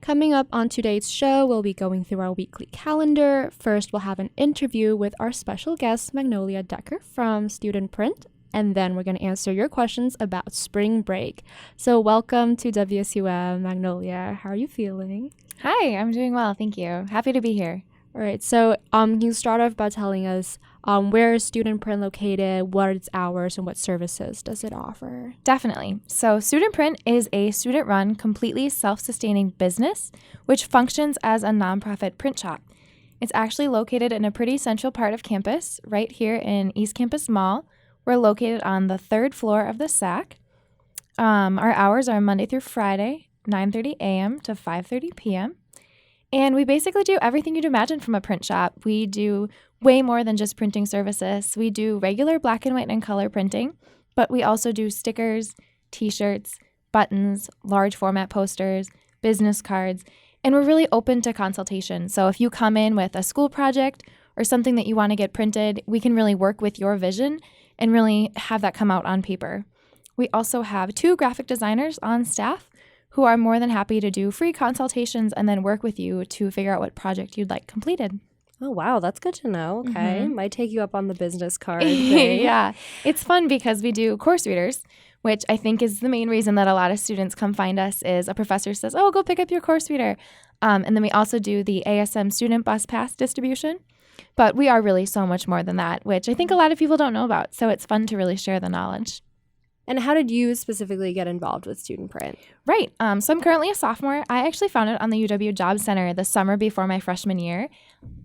Coming up on today's show, we'll be going through our weekly calendar. First, we'll have an interview with our special guest, Magnolia Decker from StudentPrint, and then we're going to answer your questions about spring break. So welcome to WSUM, Magnolia. How are you feeling? Hi, I'm doing well, thank you. Happy to be here. All right, so can you start off by telling us where is StudentPrint located, what are its hours, and what services does it offer? Definitely. So StudentPrint is a student-run, completely self-sustaining business which functions as a nonprofit print shop. It's actually located in a pretty central part of campus, right here in East Campus Mall. We're located on the 3rd floor of the SAC. Our hours are Monday through Friday, 9:30 a.m. to 5:30 p.m. And we basically do everything you'd imagine from a print shop. We do way more than just printing services. We do regular black and white and color printing, but we also do stickers, t-shirts, buttons, large format posters, business cards, and we're really open to consultation. So if you come in with a school project or something that you want to get printed, we can really work with your vision and really have that come out on paper. We also have 2 graphic designers on staff who are more than happy to do free consultations and then work with you to figure out what project you'd like completed. Oh, wow. That's good to know. Okay. Might take you up on the business card thing. Yeah. It's fun because we do course readers, which I think is the main reason that a lot of students come find us is a professor says, oh, go pick up your course reader. And then we also do the ASM student bus pass distribution. But we are really so much more than that, which I think a lot of people don't know about. So it's fun to really share the knowledge. And how did you specifically get involved with StudentPrint? Right. So I'm currently a sophomore. I actually found it on the UW Job Center the summer before my freshman year.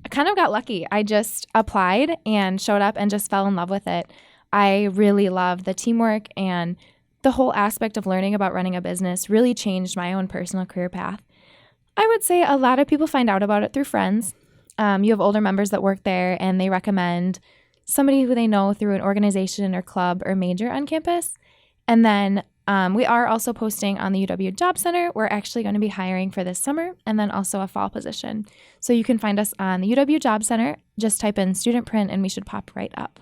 I kind of got lucky. I just applied and showed up and just fell in love with it. I really love the teamwork, and the whole aspect of learning about running a business really changed my own personal career path. I would say a lot of people find out about it through friends. You have older members that work there, and they recommend somebody who they know through an organization or club or major on campus. And then we are also posting on the UW Job Center. We're actually going to be hiring for this summer and then also a fall position. So you can find us on the UW Job Center. Just type in StudentPrint and we should pop right up.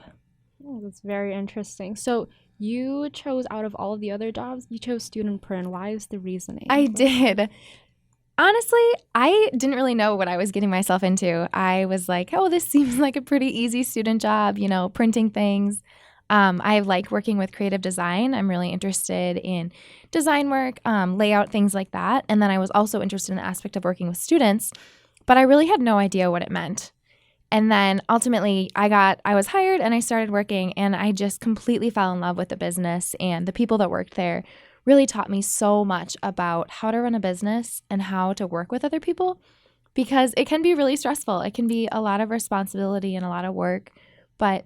Oh, that's very interesting. So you chose out of all of the other jobs, you chose StudentPrint. Why is the reasoning? I did. Honestly, I didn't really know what I was getting myself into. I was like, oh, this seems like a pretty easy student job, printing things. I like working with creative design. I'm really interested in design work, layout, things like that. And then I was also interested in the aspect of working with students, but I really had no idea what it meant. And then ultimately I was hired and I started working, and I just completely fell in love with the business, and the people that worked there really taught me so much about how to run a business and how to work with other people, because it can be really stressful. It can be a lot of responsibility and a lot of work, but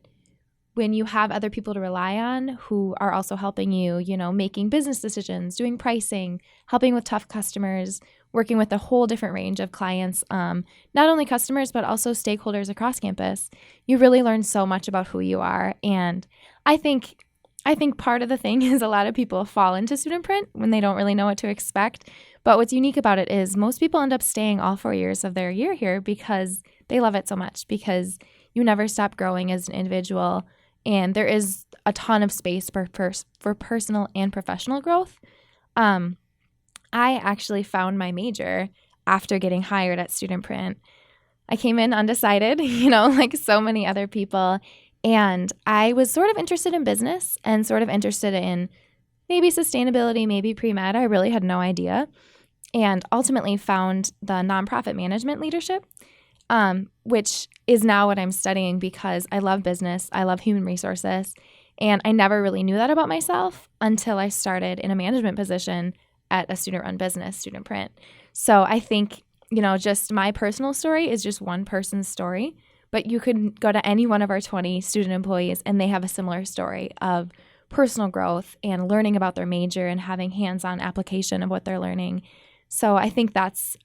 when you have other people to rely on who are also helping you, making business decisions, doing pricing, helping with tough customers, working with a whole different range of clients, not only customers, but also stakeholders across campus, you really learn so much about who you are. And I think part of the thing is a lot of people fall into StudentPrint when they don't really know what to expect. But what's unique about it is most people end up staying all 4 years of their year here because they love it so much, because you never stop growing as an individual. And there is a ton of space for personal and professional growth. I actually found my major after getting hired at StudentPrint. I came in undecided, like so many other people. And I was sort of interested in business and sort of interested in maybe sustainability, maybe pre-med. I really had no idea. And ultimately found the nonprofit management leadership, which is now what I'm studying because I love business, I love human resources, and I never really knew that about myself until I started in a management position at a student-run business, StudentPrint. So I think, just my personal story is just one person's story, but you could go to any one of our 20 student employees and they have a similar story of personal growth and learning about their major and having hands-on application of what they're learning. So I think that's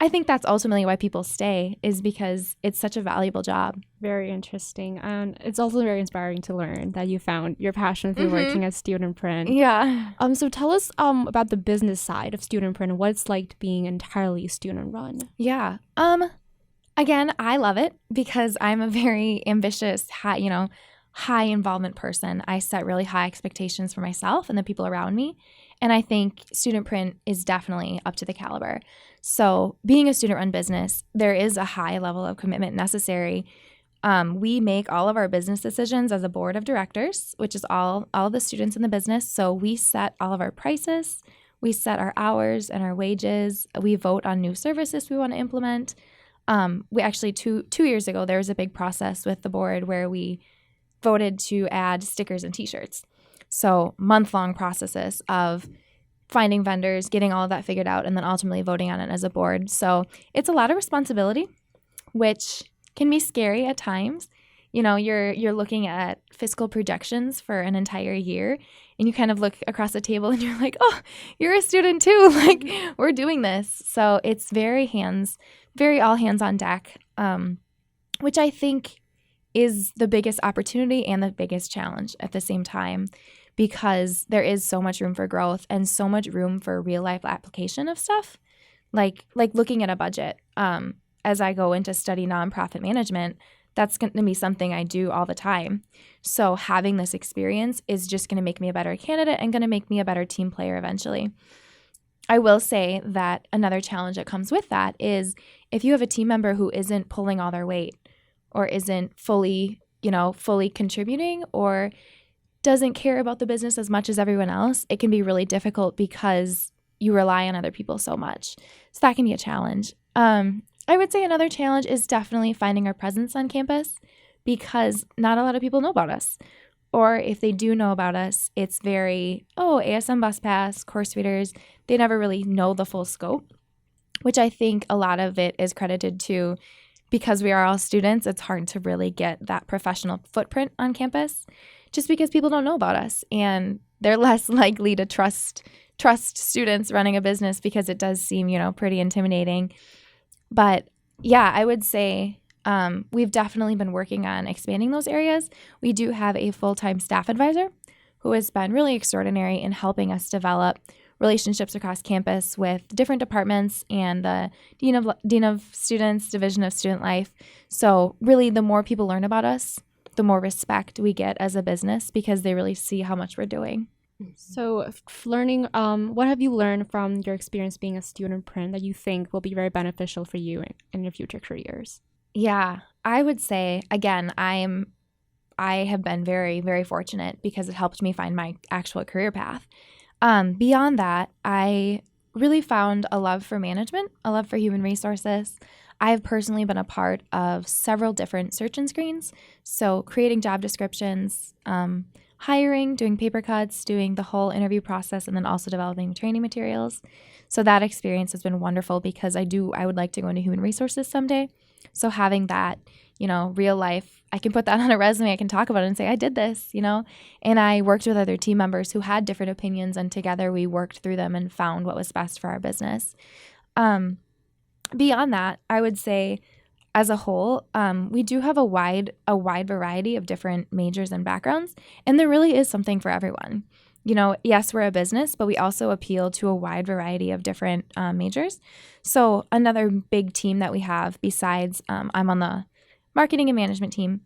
ultimately why people stay, is because it's such a valuable job. Very interesting. And it's also very inspiring to learn that you found your passion through working at StudentPrint. Yeah. So tell us about the business side of StudentPrint and what it's like being entirely student run. Yeah. Again, I love it because I'm a very ambitious, high involvement person. I set really high expectations for myself and the people around me. And I think StudentPrint is definitely up to the caliber. So being a student-run business, there is a high level of commitment necessary. We make all of our business decisions as a board of directors, which is all the students in the business. So we set all of our prices, we set our hours and our wages. We vote on new services we want to implement. We actually, two years ago, there was a big process with the board where we voted to add stickers and T-shirts. So month-long processes of finding vendors, getting all of that figured out, and then ultimately voting on it as a board. So it's a lot of responsibility, which can be scary at times. You know, you're looking at fiscal projections for an entire year, and you kind of look across the table and you're like, oh, you're a student too. Like, we're doing this. So it's very all hands on deck, which I think is the biggest opportunity and the biggest challenge at the same time, because there is so much room for growth and so much room for real life application of stuff. Like looking at a budget. As I go into study nonprofit management, that's going to be something I do all the time. So having this experience is just going to make me a better candidate and going to make me a better team player eventually. I will say that another challenge that comes with that is if you have a team member who isn't pulling all their weight or isn't fully contributing or doesn't care about the business as much as everyone else, it can be really difficult because you rely on other people so much. So that can be a challenge. I would say another challenge is definitely finding our presence on campus, because not a lot of people know about us. Or if they do know about us, it's very, ASM bus pass, course readers. They never really know the full scope, which I think a lot of it is credited to because we are all students. It's hard to really get that professional footprint on campus just because people don't know about us, and they're less likely to trust students running a business because it does seem, pretty intimidating. But yeah, I would say we've definitely been working on expanding those areas. We do have a full-time staff advisor who has been really extraordinary in helping us develop relationships across campus with different departments and the Dean of Students, Division of Student Life. So really, the more people learn about us, the more respect we get as a business because they really see how much we're doing. So learning, what have you learned from your experience being a StudentPrint that you think will be very beneficial for you in your future careers? Yeah, I would say, again, I have been very, very fortunate because it helped me find my actual career path. Beyond that, I really found a love for management, a love for human resources. I've personally been a part of several different search and screens, so creating job descriptions, hiring, doing paper cuts, doing the whole interview process, and then also developing training materials. So that experience has been wonderful because I would like to go into human resources someday. So having that, real life, I can put that on a resume, I can talk about it and say, I did this, and I worked with other team members who had different opinions, and together we worked through them and found what was best for our business. Beyond that, I would say as a whole, we do have a wide variety of different majors and backgrounds, and there really is something for everyone. Yes, we're a business, but we also appeal to a wide variety of different majors. So another big team that we have besides I'm on the marketing and management team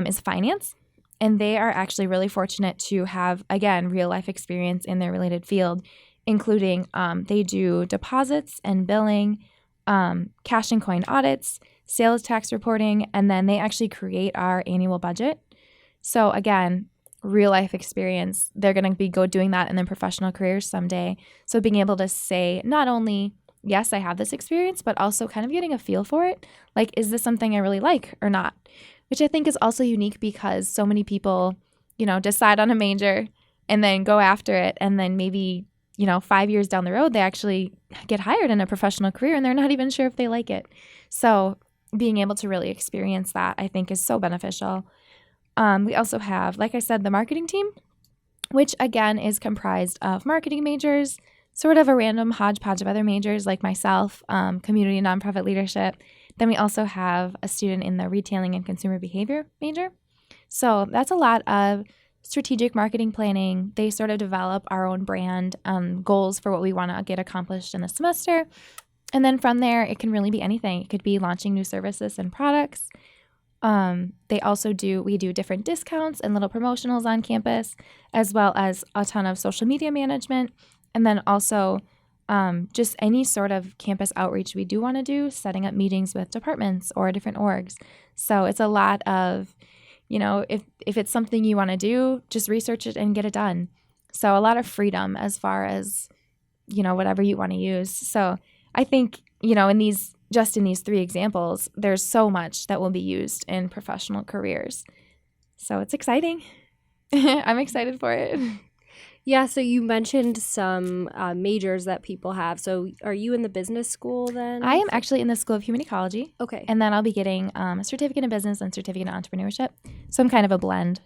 is finance, and they are actually really fortunate to have, again, real life experience in their related field, including they do deposits and billing, cash and coin audits, sales tax reporting, and then they actually create our annual budget. So again, real life experience. They're going to be doing that in their professional careers someday. So being able to say not only, yes, I have this experience, but also kind of getting a feel for it. Like, is this something I really like or not? Which I think is also unique because so many people, decide on a major and then go after it. And then maybe, 5 years down the road, they actually get hired in a professional career and they're not even sure if they like it. So being able to really experience that, I think, is so beneficial. We also have, like I said, the marketing team, which again is comprised of marketing majors, sort of a random hodgepodge of other majors like myself, community and nonprofit leadership. Then we also have a student in the retailing and consumer behavior major. So that's a lot of strategic marketing planning. They sort of develop our own brand, goals for what we want to get accomplished in the semester. And then from there, it can really be anything. It could be launching new services and products. We do different discounts and little promotionals on campus, as well as a ton of social media management And then also just any sort of campus outreach we do want to do, setting up meetings with departments or different orgs. So it's a lot of, if it's something you want to do, just research it and get it done. So a lot of freedom as far as, whatever you want to use. So I think, in these 3 examples, there's so much that will be used in professional careers. So it's exciting. I'm excited for it. Yeah, so you mentioned some majors that people have. So are you in the business school then? I am actually in the School of Human Ecology. Okay. And then I'll be getting a certificate in business and certificate in entrepreneurship. So I'm kind of a blend.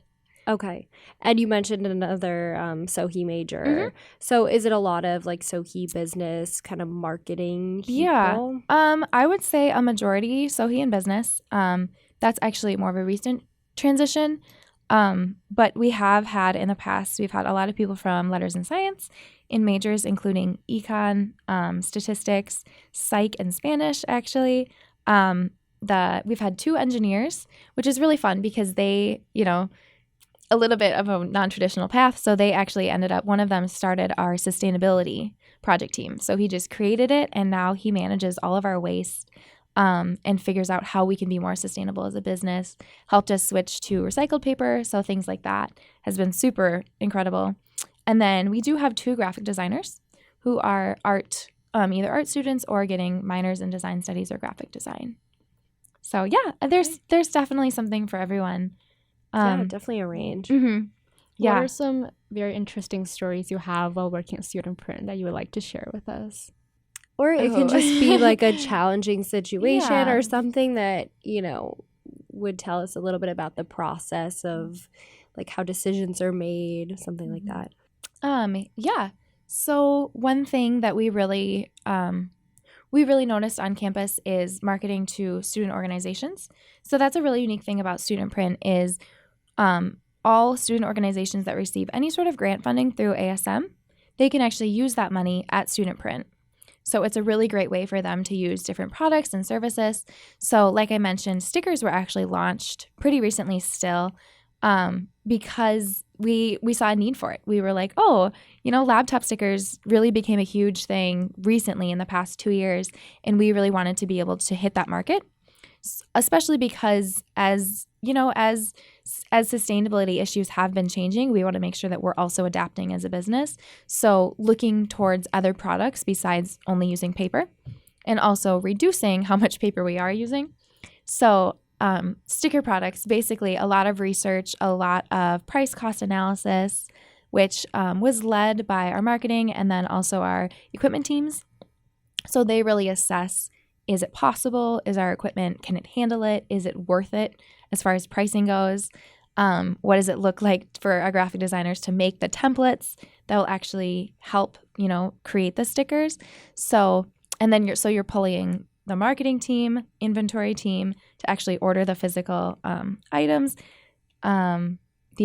Okay. And you mentioned another SoHe major. So is it a lot of like SoHe business kind of marketing people? Yeah. I would say a majority SoHe in business. That's actually more of a recent transition. But we have had in the past, we've had a lot of people from letters and science in majors, including econ, statistics, psych, and Spanish, actually. We've had 2 engineers, which is really fun because they, a little bit of a non-traditional path. So they actually ended up, one of them started our sustainability project team. So he just created it, and now he manages all of our waste and figures out how we can be more sustainable as a business, helped us switch to recycled paper. So things like that has been super incredible. And then we do have 2 graphic designers who are either art students or getting minors in design studies or graphic design. So yeah, there's definitely something for everyone. Yeah, definitely a range. Mm-hmm. Yeah. What are some very interesting stories you have while working at StudentPrint that you would like to share with us? Or it could just be like a challenging situation Yeah. or something that, would tell us a little bit about the process of like how decisions are made, something like that. Yeah. So one thing that we really noticed on campus is marketing to student organizations. So that's a really unique thing about StudentPrint is all student organizations that receive any sort of grant funding through ASM, they can actually use that money at StudentPrint. So it's a really great way for them to use different products and services. So like I mentioned, stickers were actually launched pretty recently still because we saw a need for it. We were like, laptop stickers really became a huge thing recently in the past 2 years, and we really wanted to be able to hit that market, especially because as sustainability issues have been changing, we want to make sure that we're also adapting as a business. So looking towards other products besides only using paper and also reducing how much paper we are using. So sticker products, basically a lot of research, a lot of price cost analysis, which was led by our marketing and then also our equipment teams. So they really assess, is it possible? Is our equipment, can it handle it? Is it worth it as far as pricing goes? What does it look like for our graphic designers to make the templates that will actually help, create the stickers? So, and then you're pulling the marketing team, inventory team to actually order the physical items, the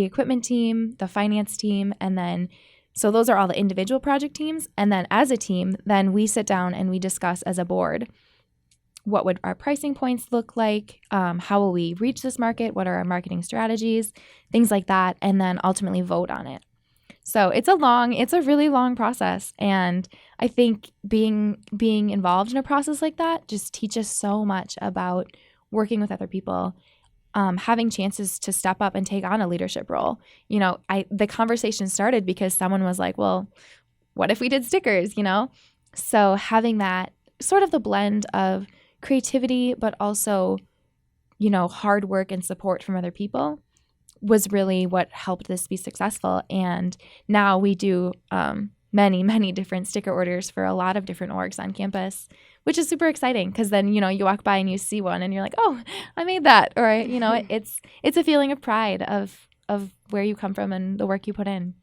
equipment team, the finance team, and then so those are all the individual project teams. And then as a team, then we sit down and we discuss as a board, what would our pricing points look like? How will we reach this market? What are our marketing strategies? Things like that. And then ultimately vote on it. So it's a really long process. And I think being involved in a process like that just teaches so much about working with other people, having chances to step up and take on a leadership role. The conversation started because someone was like, well, what if we did stickers, So having that sort of the blend of creativity, but also, hard work and support from other people was really what helped this be successful. And now we do many, many different sticker orders for a lot of different orgs on campus, which is super exciting because then, you walk by and you see one and you're like, oh, I made that. Or, it's a feeling of pride of where you come from and the work you put in.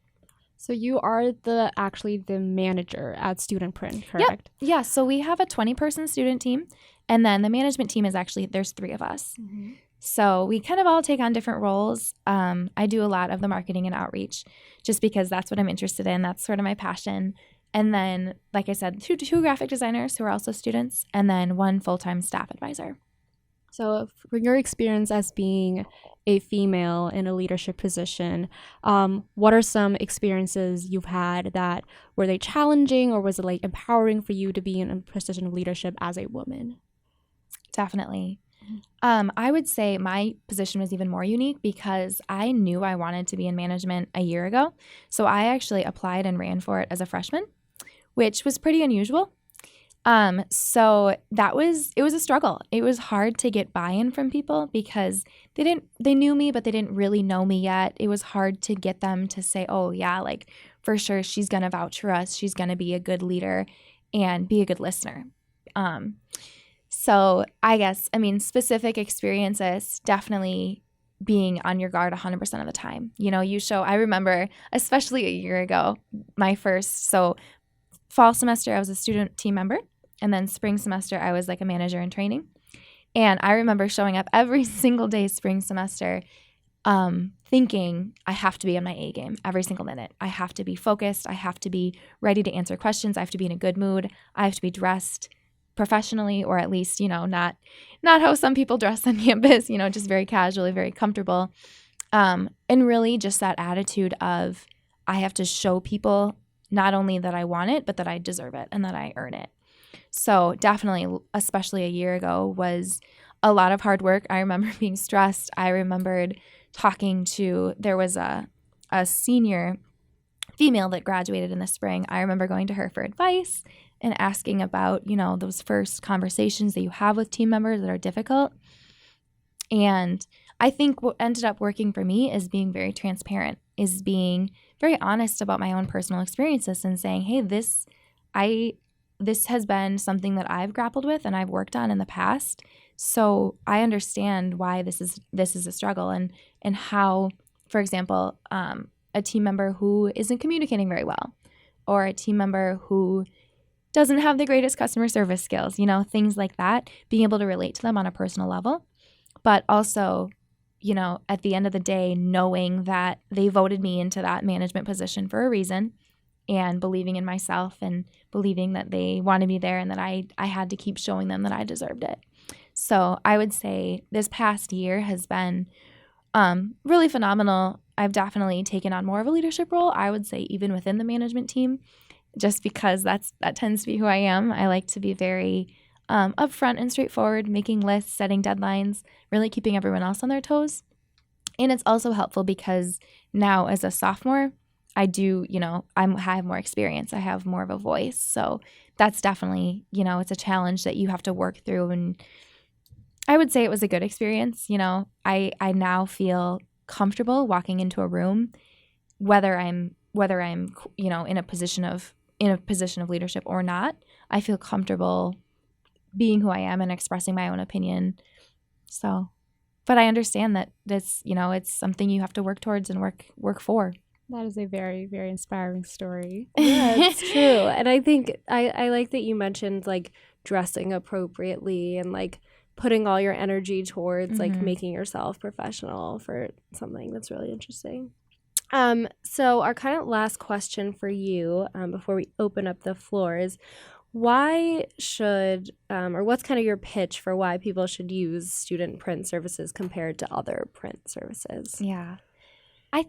So you are actually the manager at StudentPrint, correct? Yep. Yeah. So we have a 20-person student team, and then the management team is actually, there's 3 of us. Mm-hmm. So we kind of all take on different roles. I do a lot of the marketing and outreach just because that's what I'm interested in. That's sort of my passion. And then, like I said, two graphic designers who are also students, and then 1 full-time staff advisor. So from your experience as being a female in a leadership position. What are some experiences you've had that were they challenging, or was it like empowering for you to be in a position of leadership as a woman? Definitely. I would say my position was even more unique because I knew I wanted to be in management a year ago. So I actually applied and ran for it as a freshman, which was pretty unusual. So it was a struggle. It was hard to get buy-in from people because they knew me, but they didn't really know me yet. It was hard to get them to say, oh yeah, like for sure she's going to vouch for us. She's going to be a good leader and be a good listener. So I guess, specific experiences, definitely being on your guard 100% of the time. I remember, especially a year ago, fall semester, I was a student team member. And then spring semester, I was like a manager in training. And I remember showing up every single day spring semester thinking I have to be on my A game every single minute. I have to be focused. I have to be ready to answer questions. I have to be in a good mood. I have to be dressed professionally, or at least, not how some people dress on campus, just very casually, very comfortable. And really just that attitude of I have to show people not only that I want it, but that I deserve it and that I earn it. So definitely, especially a year ago, was a lot of hard work. I remember being stressed. I remembered there was a senior female that graduated in the spring. I remember going to her for advice and asking about, those first conversations that you have with team members that are difficult. And I think what ended up working for me is being very transparent, is being very honest about my own personal experiences and saying, hey, this has been something that I've grappled with and I've worked on in the past. So I understand why this is a struggle and how, for example, a team member who isn't communicating very well, or a team member who doesn't have the greatest customer service skills, things like that, being able to relate to them on a personal level, but also, at the end of the day, knowing that they voted me into that management position for a reason, and believing in myself and believing that they wanted me there and that I had to keep showing them that I deserved it. So I would say this past year has been really phenomenal. I've definitely taken on more of a leadership role, I would say, even within the management team, just because that tends to be who I am. I like to be very upfront and straightforward, making lists, setting deadlines, really keeping everyone else on their toes. And it's also helpful because now as a sophomore, I have more experience. I have more of a voice. So that's definitely, it's a challenge that you have to work through. And I would say it was a good experience. I now feel comfortable walking into a room, whether I'm in a position of leadership or not. I feel comfortable being who I am and expressing my own opinion. So, but I understand that this, it's something you have to work towards and work for. That is a very, very inspiring story. Yeah, it's true. And I think I like that you mentioned like dressing appropriately and like putting all your energy towards like making yourself professional for something. That's really interesting. So our kind of last question for you before we open up the floor is, why should or what's kind of your pitch for why people should use student print services compared to other print services? Yeah. I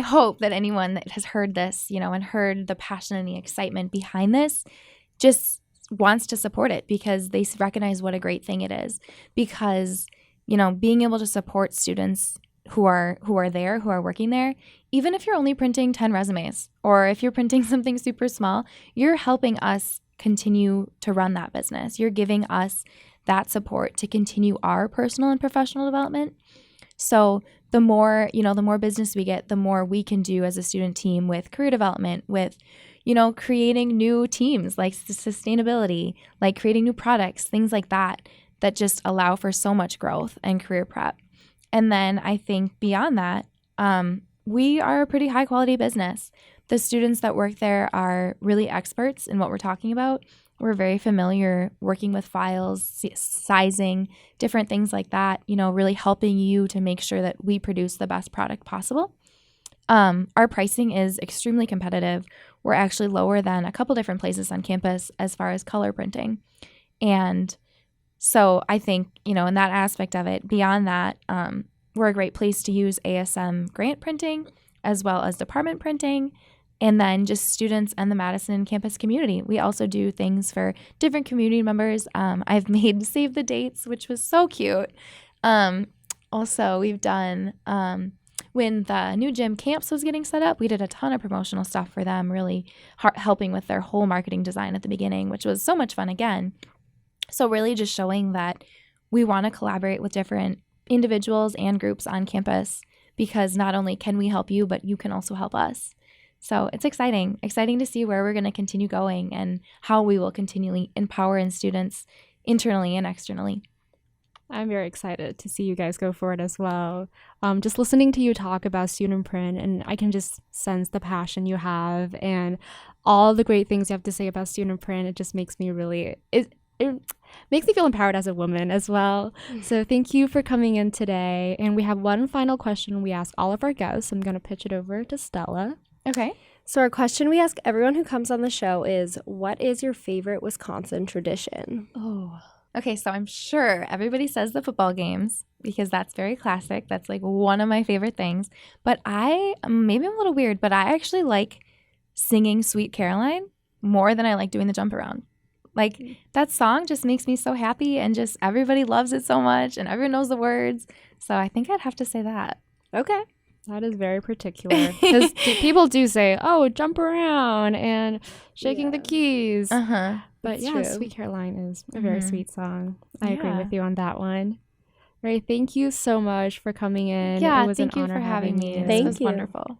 hope that anyone that has heard this, and heard the passion and the excitement behind this just wants to support it because they recognize what a great thing it is. Because, being able to support students who are working there, even if you're only printing 10 resumes or if you're printing something super small, you're helping us continue to run that business. You're giving us that support to continue our personal and professional development. So the more business we get, the more we can do as a student team with career development, with, creating new teams like sustainability, like creating new products, things like that just allow for so much growth and career prep. And then I think beyond that, we are a pretty high quality business. The students that work there are really experts in what we're talking about. We're very familiar working with files, sizing, different things like that, really helping you to make sure that we produce the best product possible. Our pricing is extremely competitive. We're actually lower than a couple different places on campus as far as color printing. And So I think, in that aspect of it, beyond that, we're a great place to use ASM grant printing as well as department printing, and then just students and the Madison campus community. We also do things for different community members. I've made Save the Dates, which was so cute. Also, we've done, when the new gym camps was getting set up, we did a ton of promotional stuff for them, really helping with their whole marketing design at the beginning, which was so much fun again. So really just showing that we want to collaborate with different individuals and groups on campus, because not only can we help you, but you can also help us. So it's exciting to see where we're going to continue going and how we will continually empower students internally and externally. I'm very excited to see you guys go forward as well. Just listening to you talk about StudentPrint, and I can just sense the passion you have and all the great things you have to say about StudentPrint. It just makes me it makes me feel empowered as a woman as well. So thank you for coming in today. And we have one final question we ask all of our guests. I'm going to pitch it over to Stella. Okay. So our question we ask everyone who comes on the show is, what is your favorite Wisconsin tradition? Oh, okay. So I'm sure everybody says the football games because that's very classic. That's like one of my favorite things. But maybe I'm a little weird, but I actually like singing Sweet Caroline more than I like doing the jump around. Like, that song just makes me so happy, and just everybody loves it so much and everyone knows the words. So I think I'd have to say that. Okay. That is very particular, because people do say, oh, jump around and shaking the keys. Uh-huh. But That's yeah, true. Sweet Caroline is a very sweet song. I agree with you on that one. All right, thank you so much for coming in. Yeah, it was thank an you honor for having me. you. This was wonderful.